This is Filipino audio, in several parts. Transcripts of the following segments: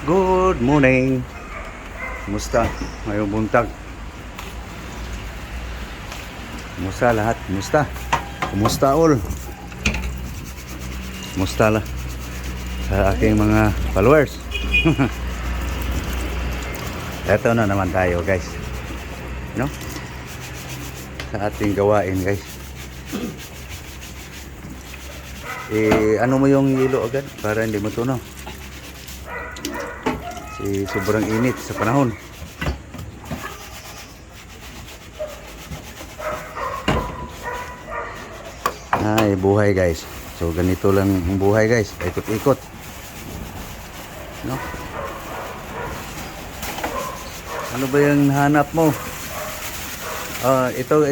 Good morning. Kumusta? Ngayong buntag. Kumusta lahat? Kumusta? Kumusta all? Kumusta lah sa aking mga followers? Eto na naman tayo guys. No? Sa ating gawain guys. Ano mo yung yelo agad para hindi mo tunaw. Sobrang init sa panahon. Ay, buhay guys. So ganito lang ang buhay guys. Ikot-ikot. No? Ano ba yung hanap mo? Ito.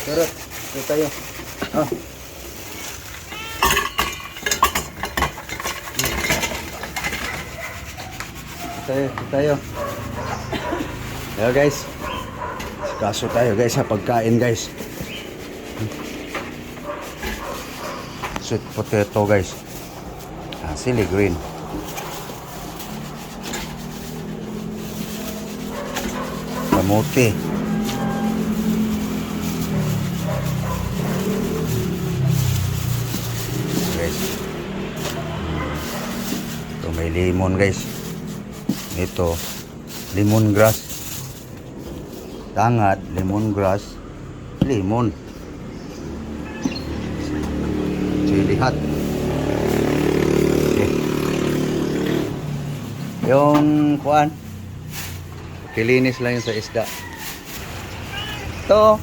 Tara, ito tayo. Tayo. Ayo guys. Kaso tayo guys sa pagkain guys. Sweet potato guys. Chili green. Kamote. Guys. Ito may lemon guys. Ito lemongrass. Tangad, lemongrass, lemon. Chili hot. Okay. Yung kuan, kilinis lang yung sa isda. Ito.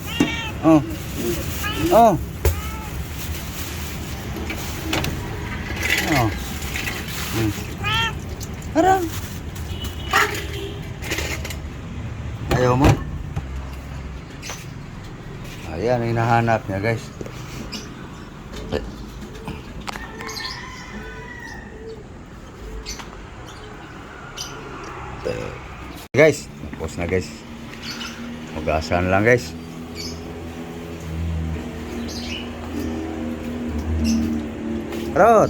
Harang. Ayaw mo? Ayan, hinahanap niya guys. Guys, tapos na guys. Hugasan lang guys. Rot.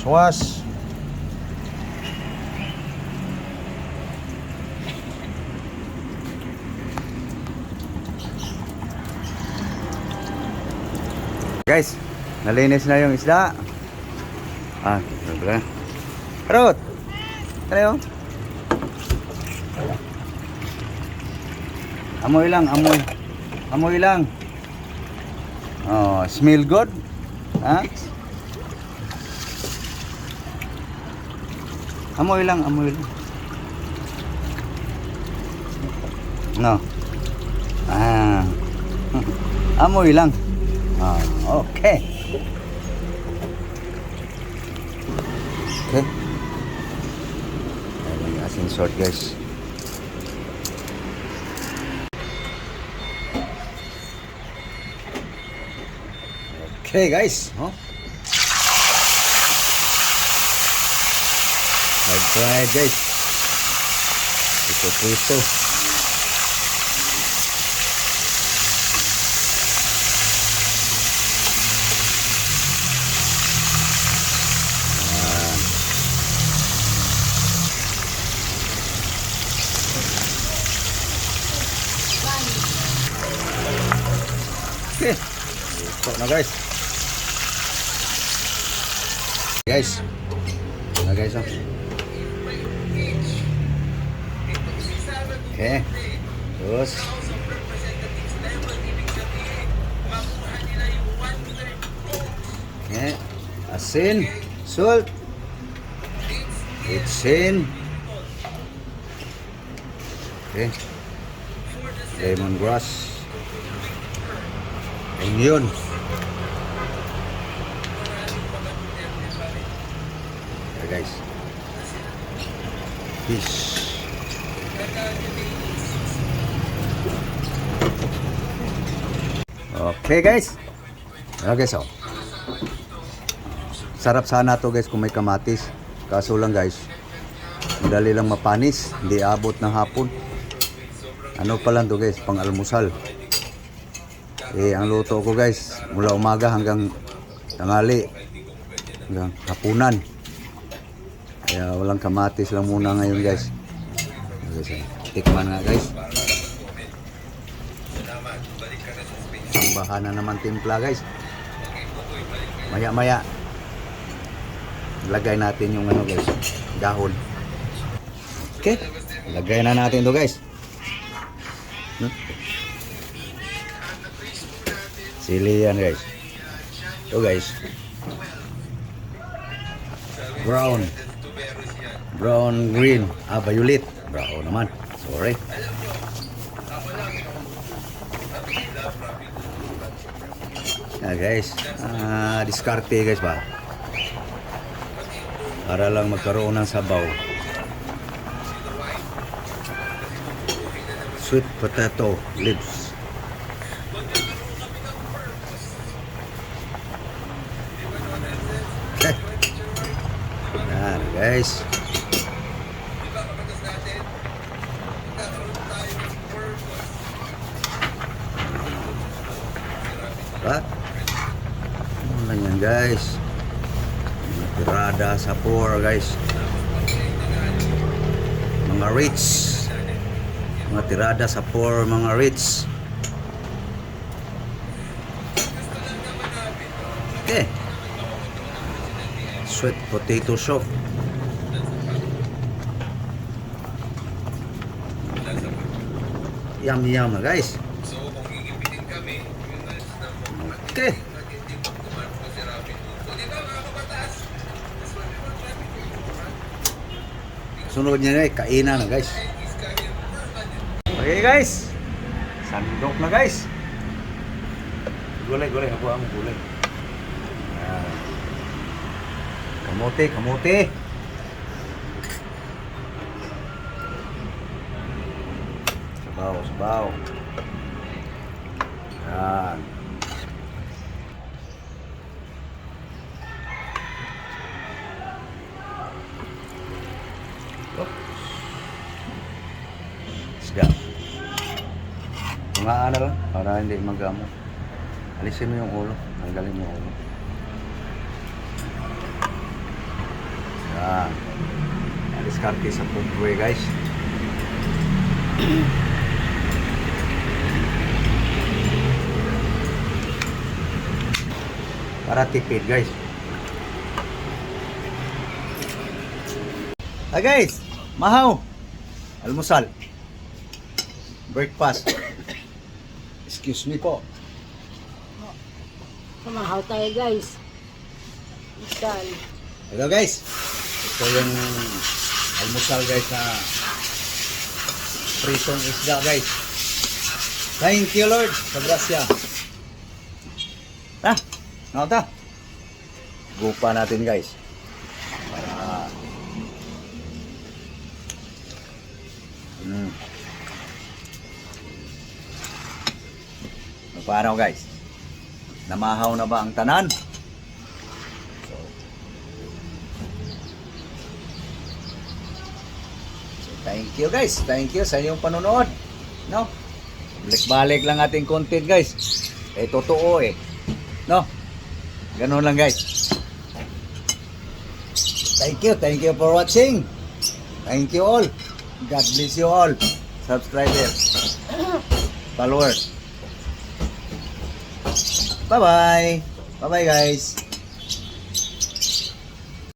Was. Guys, nalinis na yung isda. Dobra. Rot. Ano? Amoy lang. Smell good? Ha? Amoy lang. No. Amoy lang. Okay. Ayan yung asin salt guys. Okay guys. Fried guys. Ito. Okay. Ito na guys. Okay. Terus. Okay. Asin, salt. Itsin. Okay. Lemongrass. Onion. Okay guys. Fish. Okay guys. Okay so. Sarap sana to guys kung may kamatis. Kaso lang guys, Madali lang mapanis. Hindi abot ng hapon. Ano pa lang to guys, pang almusal. Ang luto ko guys, mula umaga hanggang tanghali. Hanggang hapunan. Kaya walang kamatis lang muna ngayon guys. Tikman nga guys. Bahan na naman timpla guys. Maya-maya lagay natin yung ano guys, dahon. Okay, lagay na natin to guys. Sili yan guys. Ito guys, brown green, violet, brown naman, sorry. Guys, diskarte guys ba, para lang magkaroon ng sabaw. Sweet potato leaves. Yan guys. Ba? Ano lang yan guys. Mga tirada sa poor guys. Mga rich. Mga tirada sa poor, mga rich. Okay. Sweet potato soup. Yum yum na guys. Okay. Sunod niya na kainan na guys. Okay guys. Sandok na guys. Gulay, ako ang gulay. Kamote. Sabaw. Yan. Isda. Mga ano lang, para hindi magamo. Alisin mo yung ulo, tanggalin mo yung ulo. Yan. Diskarte sa pugwe guys. Para tipid guys. Guys, mahaw. Almusal. Breakfast. Excuse me po. Kumahaw tayo guys. Isal. Ito guys. Ito yung almusal guys na prison isda guys. Thank you Lord sa grasya. Ano ta? Gupa natin guys. Para paano guys? Namahaw na ba ang tanan? Thank you guys. Thank you sa inyong panonood. No? Balik-balik lang ating content guys. Totoo No? Ganun lang guys. Thank you for watching. Thank you all. God bless you all. Subscribers. Followers. Bye-bye. Bye-bye guys.